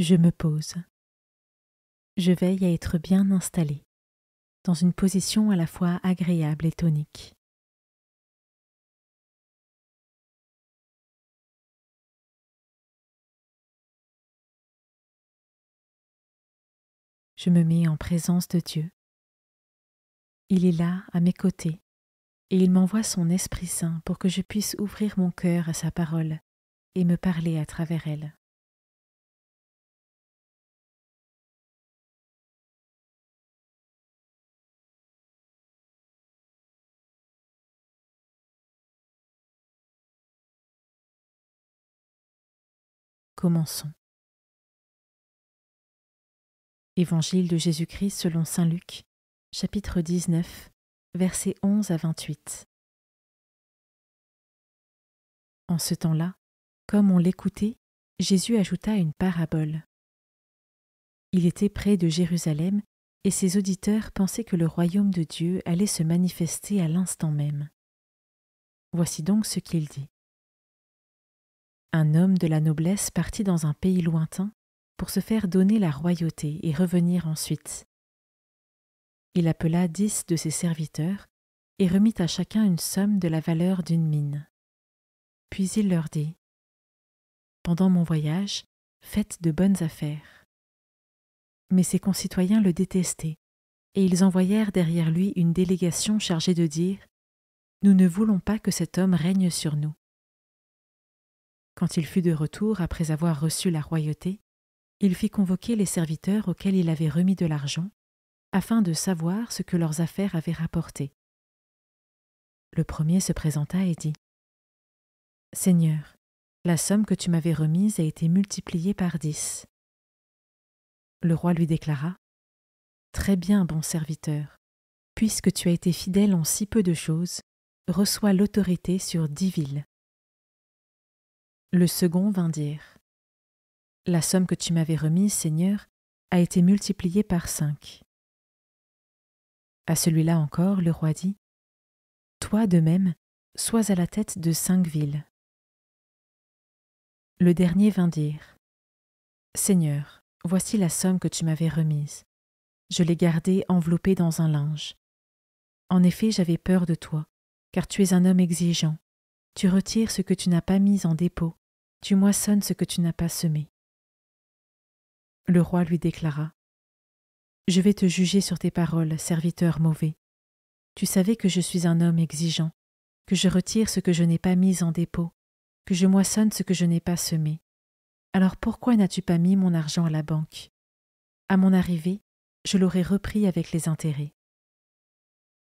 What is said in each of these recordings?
Je me pose. Je veille à être bien installée, dans une position à la fois agréable et tonique. Je me mets en présence de Dieu. Il est là, à mes côtés, et il m'envoie son Esprit Saint pour que je puisse ouvrir mon cœur à sa parole et me parler à travers elle. Commençons. Évangile de Jésus-Christ selon saint Luc, chapitre 19, versets 11 à 28. En ce temps-là, comme on l'écoutait, Jésus ajouta une parabole. Il était près de Jérusalem et ses auditeurs pensaient que le royaume de Dieu allait se manifester à l'instant même. Voici donc ce qu'il dit. Un homme de la noblesse partit dans un pays lointain pour se faire donner la royauté et revenir ensuite. Il appela 10 de ses serviteurs et remit à chacun une somme de la valeur d'une mine. Puis il leur dit : « Pendant mon voyage, faites de bonnes affaires. » Mais ses concitoyens le détestaient, et ils envoyèrent derrière lui une délégation chargée de dire : « Nous ne voulons pas que cet homme règne sur nous. » Quand il fut de retour après avoir reçu la royauté, il fit convoquer les serviteurs auxquels il avait remis de l'argent, afin de savoir ce que leurs affaires avaient rapporté. Le premier se présenta et dit : « Seigneur, la somme que tu m'avais remise a été multipliée par 10. » Le roi lui déclara : « Très bien, bon serviteur, puisque tu as été fidèle en si peu de choses, reçois l'autorité sur 10 villes. » Le second vint dire : « La somme que tu m'avais remise, Seigneur, a été multipliée par 5. » À celui-là encore, le roi dit : « Toi de même, sois à la tête de 5 villes. » Le dernier vint dire : « Seigneur, voici la somme que tu m'avais remise. Je l'ai gardée enveloppée dans un linge. En effet, j'avais peur de toi, car tu es un homme exigeant. Tu retires ce que tu n'as pas mis en dépôt, tu moissonnes ce que tu n'as pas semé. » Le roi lui déclara : « Je vais te juger sur tes paroles, serviteur mauvais. Tu savais que je suis un homme exigeant, que je retire ce que je n'ai pas mis en dépôt, que je moissonne ce que je n'ai pas semé. Alors pourquoi n'as-tu pas mis mon argent à la banque ? À mon arrivée, je l'aurais repris avec les intérêts. »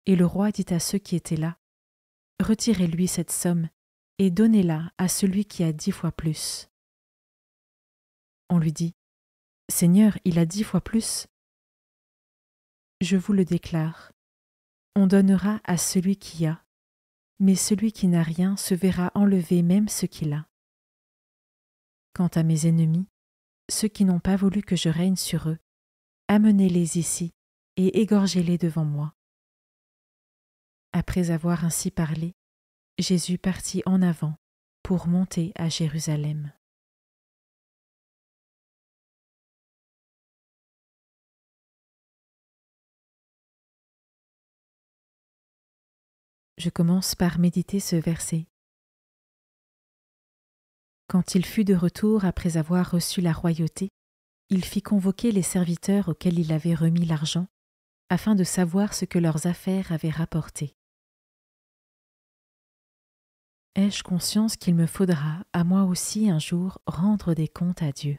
Et le roi dit à ceux qui étaient là : « Retirez-lui cette somme et donnez-la à celui qui a 10 fois plus. » On lui dit : « Seigneur, il a 10 fois plus. » Je vous le déclare, on donnera à celui qui a, mais celui qui n'a rien se verra enlever même ce qu'il a. Quant à mes ennemis, ceux qui n'ont pas voulu que je règne sur eux, amenez-les ici et égorgez-les devant moi. » Après avoir ainsi parlé, Jésus partit en avant pour monter à Jérusalem. Je commence par méditer ce verset. Quand il fut de retour après avoir reçu la royauté, il fit convoquer les serviteurs auxquels il avait remis l'argent, afin de savoir ce que leurs affaires avaient rapporté. Ai-je conscience qu'il me faudra, à moi aussi un jour, rendre des comptes à Dieu ?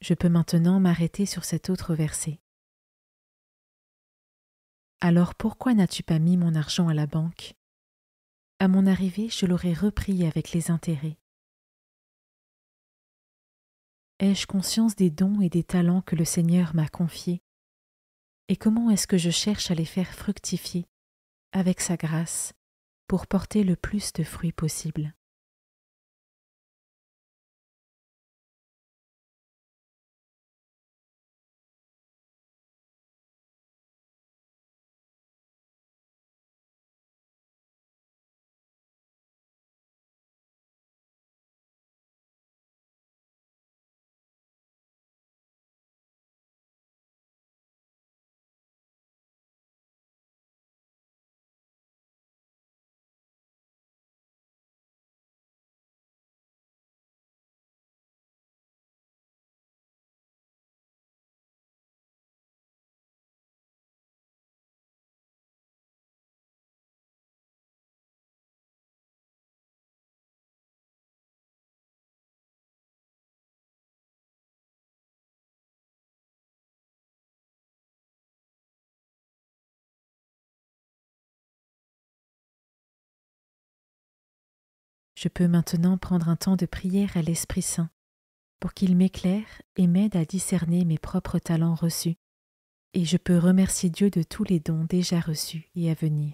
Je peux maintenant m'arrêter sur cet autre verset. Alors pourquoi n'as-tu pas mis mon argent à la banque? À mon arrivée, je l'aurais repris avec les intérêts. Ai-je conscience des dons et des talents que le Seigneur m'a confiés? Et comment est-ce que je cherche à les faire fructifier, avec sa grâce, pour porter le plus de fruits possible? Je peux maintenant prendre un temps de prière à l'Esprit Saint pour qu'il m'éclaire et m'aide à discerner mes propres talents reçus, et je peux remercier Dieu de tous les dons déjà reçus et à venir.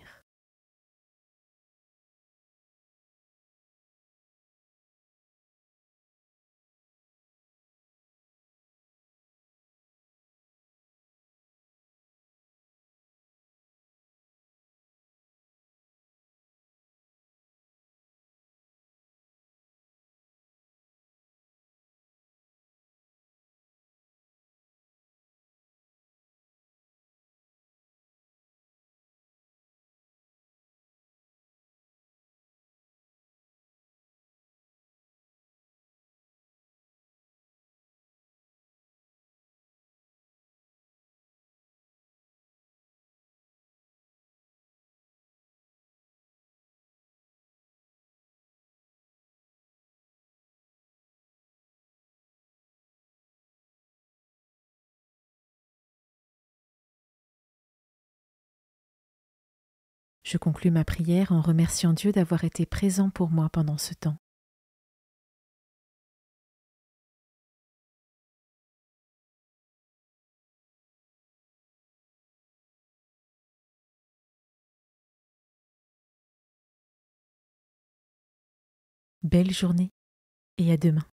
Je conclus ma prière en remerciant Dieu d'avoir été présent pour moi pendant ce temps. Belle journée et à demain.